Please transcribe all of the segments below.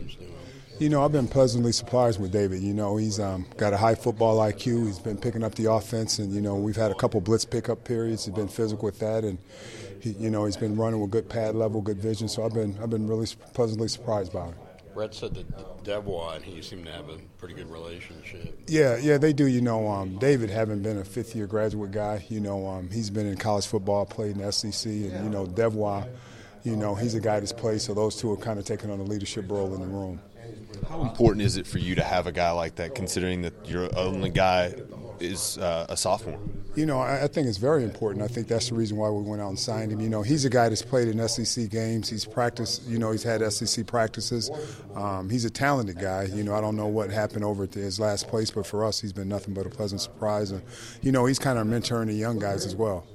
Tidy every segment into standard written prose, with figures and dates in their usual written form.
team's doing. You know, I've been pleasantly surprised with David. You know, he's got a high football IQ. He's been picking up the offense, and, you know, we've had a couple blitz pickup periods. He's been physical with that, and, he's been running with good pad level, good vision. So I've been really pleasantly surprised by him. Brett said that Devois and he seem to have a pretty good relationship. Yeah, they do. You know, David, having been a fifth-year graduate guy, you know, he's been in college football, played in the SEC, and, you know, Devois, you know, he's a guy that's played, so those two are kind of taking on a leadership role in the room. How important is it for you to have a guy like that, considering that your only guy is a sophomore? You know, I think it's very important. I think that's the reason why we went out and signed him. You know, he's a guy that's played in SEC games. He's practiced, you know, he's had SEC practices. He's a talented guy. You know, I don't know what happened over at his last place, but for us, he's been nothing but a pleasant surprise. And, you know, he's kind of mentoring the young guys as well.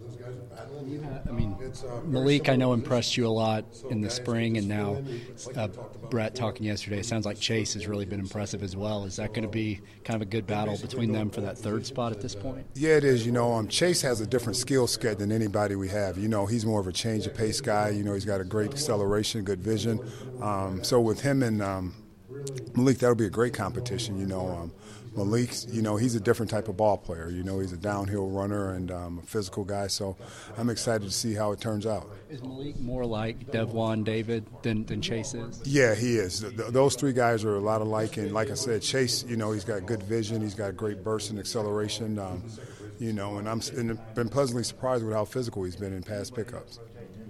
I mean, Malik, I know, impressed you a lot in the spring, and now Brett talking yesterday, it sounds like Chase has really been impressive as well. Is that going to be kind of a good battle between them for that third spot at this point? Yeah, it is. You know, Chase has a different skill set than anybody we have. You know, he's more of a change of pace guy. You know, he's got a great acceleration, good vision. So with him and Malik, that'll be a great competition. You know, Malik, you know, he's a different type of ball player. You know, he's a downhill runner and a physical guy. So I'm excited to see how it turns out. Is Malik more like Devois and David than Chase is? Yeah, he is. Those three guys are a lot alike. And like I said, Chase, you know, he's got good vision. He's got great burst and acceleration. You know, and I've been pleasantly surprised with how physical he's been in past pickups.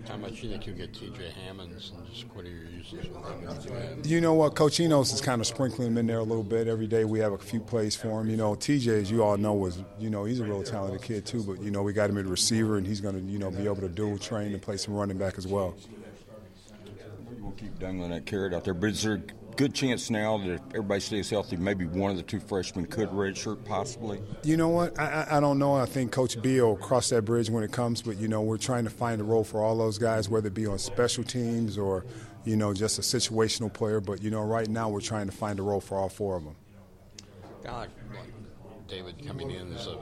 How much do you think you'll get T.J. Hammonds and just what are your uses with him? You know what? Coach Enos is kind of sprinkling him in there a little bit. Every day we have a few plays for him. You know, T.J., as you all know, he's a real talented kid too, but, you know, we got him at receiver, and he's going to, you know, be able to dual train and play some running back as well. We're going to keep dangling that carrot out there, but is there a good chance now that if everybody stays healthy, maybe one of the two freshmen could redshirt possibly? You know what? I don't know. I think Coach B will cross that bridge when it comes, but, you know, we're trying to find a role for all those guys, whether it be on special teams or, you know, just a situational player. But, you know, right now we're trying to find a role for all four of them. Guy like David coming in as a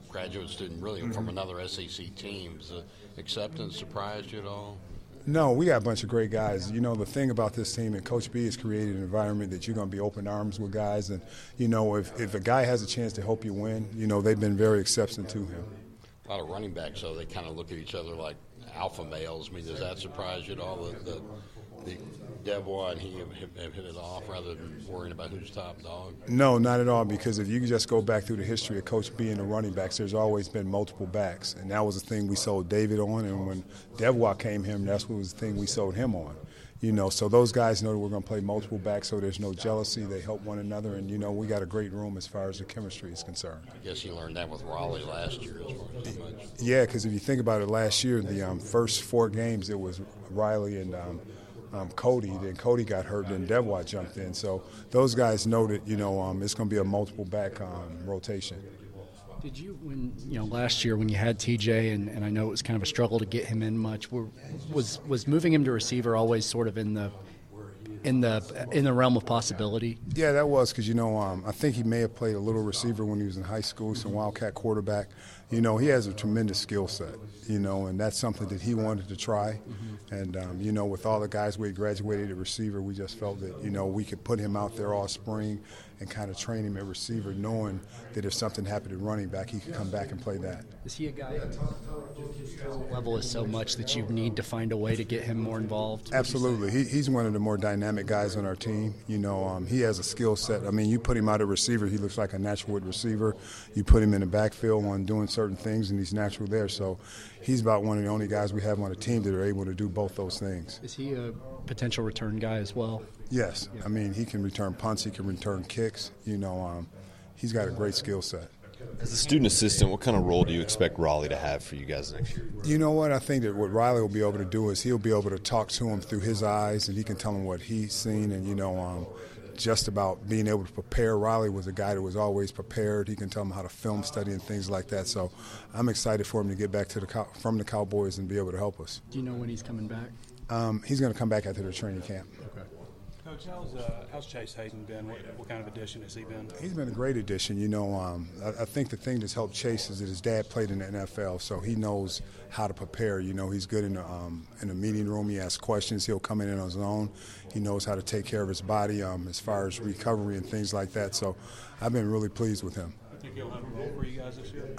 graduate student, really from another SEC team, has acceptance surprised you at all? No, we got a bunch of great guys. You know, the thing about this team, and Coach B has created an environment that you're going to be open arms with guys. And, you know, if a guy has a chance to help you win, you know, they've been very accepting to him. A lot of running backs, so they kind of look at each other like alpha males. I mean, does that surprise you at all, the Devois and he have hit it off rather than worrying about who's top dog? No, not at all, because if you just go back through the history of Coach B and the running backs, there's always been multiple backs. And that was the thing we sold David on, and when Devois came him, that's what was the thing we sold him on. You know, so those guys know that we're going to play multiple backs, so there's no jealousy. They help one another, and, you know, we got a great room as far as the chemistry is concerned. I guess you learned that with Rawleigh last year as far as how much. Yeah, because if you think about it, last year, the first 4 games, it was Riley and Cody. Then Cody got hurt, then Devois jumped in. So those guys know that, you know, it's going to be a multiple back rotation. Did you, last year when you had TJ, and I know it was kind of a struggle to get him in much, was moving him to receiver always sort of in the realm of possibility? Yeah, that was because, you know, I think he may have played a little receiver when he was in high school, some Wildcat quarterback. You know, he has a tremendous skill set, you know, and that's something that he wanted to try. Mm-hmm. And, you know, with all the guys we graduated at receiver, we just felt that, you know, we could put him out there all spring and kind of train him at receiver, knowing that if something happened at running back, he could come back and play that. Is he a guy that level is so much that you need to find a way to get him more involved? Absolutely. He's one of the more dynamic guys on our team. You know, he has a skill set. I mean, you put him out at receiver, he looks like a natural with receiver. You put him in the backfield on doing certain things, and he's natural there. So he's about one of the only guys we have on the team that are able to do both those things. Is he a potential return guy as well? Yes. Yeah. I mean, he can return punts, he can return kicks. You know, he's got a great skill set. As a student assistant, what kind of role do you expect Rawleigh to have for you guys next year? You know what? I think that what Rawleigh will be able to do is he'll be able to talk to him through his eyes, and he can tell him what he's seen, and, you know, just about being able to prepare. Rawleigh was a guy that was always prepared. He can tell him how to film study and things like that. So I'm excited for him to get back to from the Cowboys and be able to help us. Do you know when he's coming back? He's going to come back after the training camp. Okay. Coach, how's Chase Hayden been? What kind of addition has he been? He's been a great addition. I think the thing that's helped Chase is that his dad played in the NFL, so he knows how to prepare. He's good in the meeting room. He asks questions. He'll come in on his own. He knows how to take care of his body as far as recovery and things like that. So I've been really pleased with him. You think he'll have a role for you guys this year?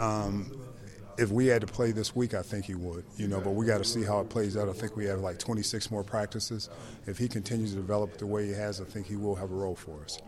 If we had to play this week, I think he would, but we got to see how it plays out. I think we have like 26 more practices. If he continues to develop the way he has, I think he will have a role for us.